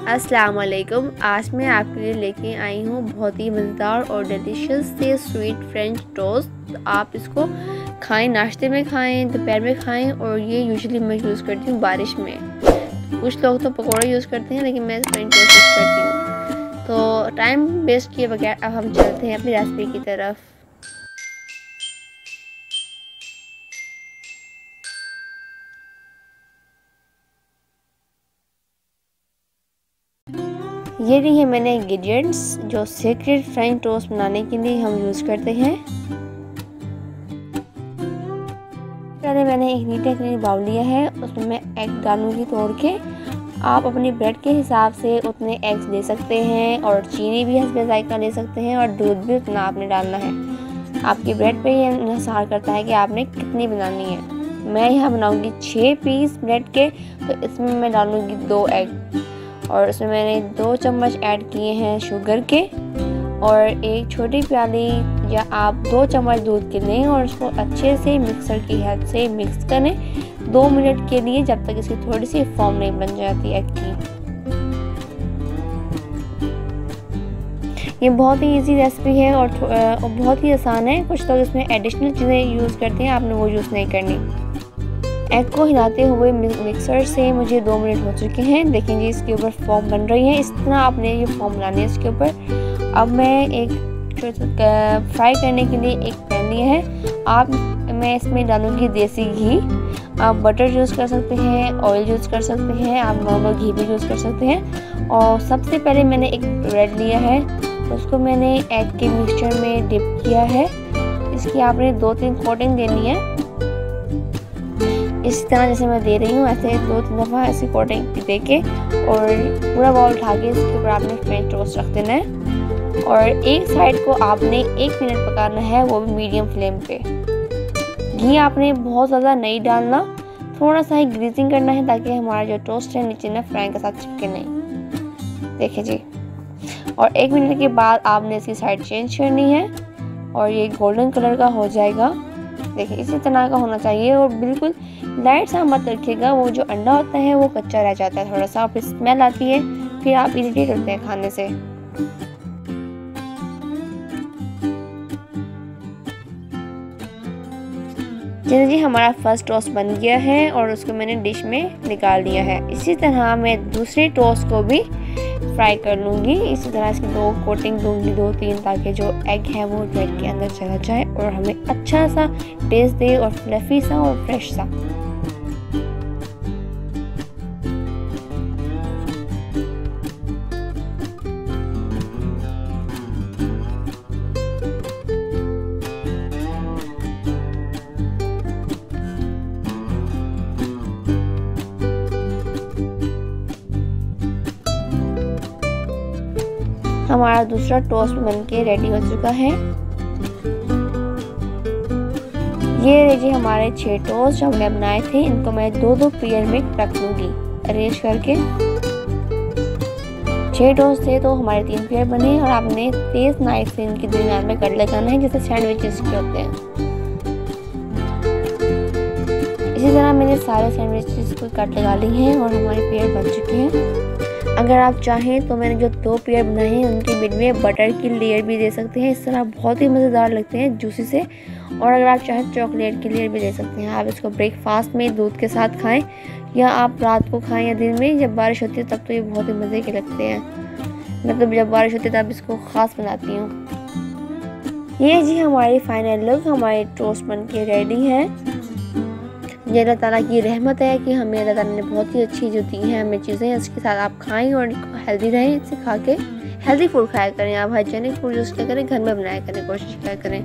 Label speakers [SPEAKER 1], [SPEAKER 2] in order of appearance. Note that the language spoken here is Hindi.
[SPEAKER 1] अस्सलाम वालेकुम। आज मैं आपके लिए लेके आई हूँ बहुत ही मज़ेदार और डिलीशियस से स्वीट फ्रेंच टोस्ट। आप इसको खाएं, नाश्ते में खाएं, दोपहर में खाएं। और ये यूजुअली मैं यूज़ करती हूँ बारिश में। कुछ लोग तो पकौड़े यूज़ करते हैं, लेकिन मैं फ्रेंच टोस्ट यूज़ करती हूँ। तो टाइम वेस्ट किए बगैर अब हम चलते हैं अपनी रेसिपी की तरफ। ये रही है मैंने इंग्रेडिएंट्स जो सीक्रेट फ्रेंच टोस्ट बनाने के लिए हम यूज़ करते हैं। पहले मैंने एक नीटे क्लीन बाउल लिया है, उसमें मैं एग डालूंगी तोड़ के। आप अपनी ब्रेड के हिसाब से उतने एग्स ले सकते हैं और चीनी भी हस्बे जायका ले सकते हैं और दूध भी उतना आपने डालना है। आपकी ब्रेड पे ये इंहसार करता है कि आपने कितनी बनानी है। मैं यहाँ बनाऊंगी 6 पीस ब्रेड के, तो इसमें मैं डालूंगी 2 एग और उसमें मैंने 2 चम्मच ऐड किए हैं शुगर के और एक छोटी प्याली या आप 2 चम्मच दूध के लें और उसको अच्छे से मिक्सर की हेल्प से मिक्स करें 2 मिनट के लिए, जब तक इसकी थोड़ी सी फॉर्म नहीं बन जाती एग की। ये बहुत ही इजी रेसिपी है और बहुत ही आसान है। कुछ लोग इसमें एडिशनल चीज़ें यूज़ करते हैं, आपने वो यूज़ नहीं करनी। एग को हिलाते हुए मिक्सर से मुझे 2 मिनट हो चुके हैं। देखेंगे इसके ऊपर फॉर्म बन रही है। इस तरह आपने ये फॉर्म बनानी है इसके ऊपर। अब मैं एक फ्राई करने के लिए एक पैन लिया है। मैं इसमें डालूंगी देसी घी। आप बटर यूज़ कर सकते हैं, ऑयल यूज़ कर सकते हैं, आप नॉर्मल घी भी यूज़ कर सकते हैं। और सबसे पहले मैंने एक ब्रेड लिया है, उसको मैंने एग के मिक्सचर में डिप किया है। इसकी आपने 2-3 कोटिंग देनी है। इस तरह जैसे मैं दे रही हूँ, ऐसे 2-3 दफ़ा ऐसी कोटिंग दे के और पूरा बाउल उठा के इसके ऊपर आपने फ्रेंच टोस्ट रख देना है। और एक साइड को आपने 1 मिनट पकाना है, वो भी मीडियम फ्लेम पे। घी आपने बहुत ज़्यादा नहीं डालना, थोड़ा सा ही ग्रीजिंग करना है ताकि हमारा जो टोस्ट है नीचे ना फ्राई के साथ चिपके नहीं। देखिए जी। और 1 मिनट के बाद आपने इसकी साइड चेंज करनी है और ये गोल्डन कलर का हो जाएगा। देखिए इसी तरह का होना चाहिए और बिल्कुल लाइट सा मत रखिएगा, वो जो अंडा होता है वो कच्चा रह जाता है थोड़ा सा, फिर स्मेल आती है, फिर आप इरिटेट होते हैं खाने से। जी हमारा फर्स्ट टोस्ट बन गया है और उसको मैंने डिश में निकाल लिया है। इसी तरह मैं दूसरे टोस्ट को भी फ्राई कर लूँगी। इसी तरह इसकी 2 कोटिंग दूँगी, 2-3, ताकि जो एग है वो ब्रेड के अंदर चला जाए और हमें अच्छा सा टेस्ट दे और फ्लफी सा और फ्रेश सा। हमारा दूसरा टोस्ट बनके रेडी हो चुका है। ये रहे जी हमारे 6 टोस्ट जो हमने बनाए थे। इनको मैं 2-2 पेयर में रख लूँगी अरेंज करके। 6 टोस्ट थे तो हमारे 3 पेयर बने और आपने तेज नाइफ से इनके दरमियान में कट लगाना है, जैसे सैंडविचेस के होते हैं। इसी तरह मैंने सारे सैंडविचेस को कट लगा ली हैं और हमारे पेयर बन चुके हैं। अगर आप चाहें तो मैंने जो 2 पेयर बनाए हैं उनके बीच में बटर की लेयर भी दे सकते हैं। इस तरह बहुत ही मज़ेदार लगते हैं, जूसी से। और अगर आप चाहें चॉकलेट की लेयर भी दे सकते हैं। आप इसको ब्रेकफास्ट में दूध के साथ खाएं या आप रात को खाएं या दिन में जब बारिश होती है, तब तो ये बहुत ही मज़े के लगते हैं। मतलब जब बारिश होती है तब इसको ख़ास बनाती हूँ। ये जी हमारी फाइनल लुक, हमारे टोस्ट बन के रेडी है। ये अल्लाह ताला की रहमत है कि हमें अल्लाह ताला ने बहुत ही अच्छी जो दी है हमें चीज़ें, इसके साथ आप खाएं और हेल्दी रहें। इसे खा के हेल्दी फूड खाया करें, आप हाइजेनिक फूड यूज़ किया करें, घर में बनाया करें, कोशिश किया करें।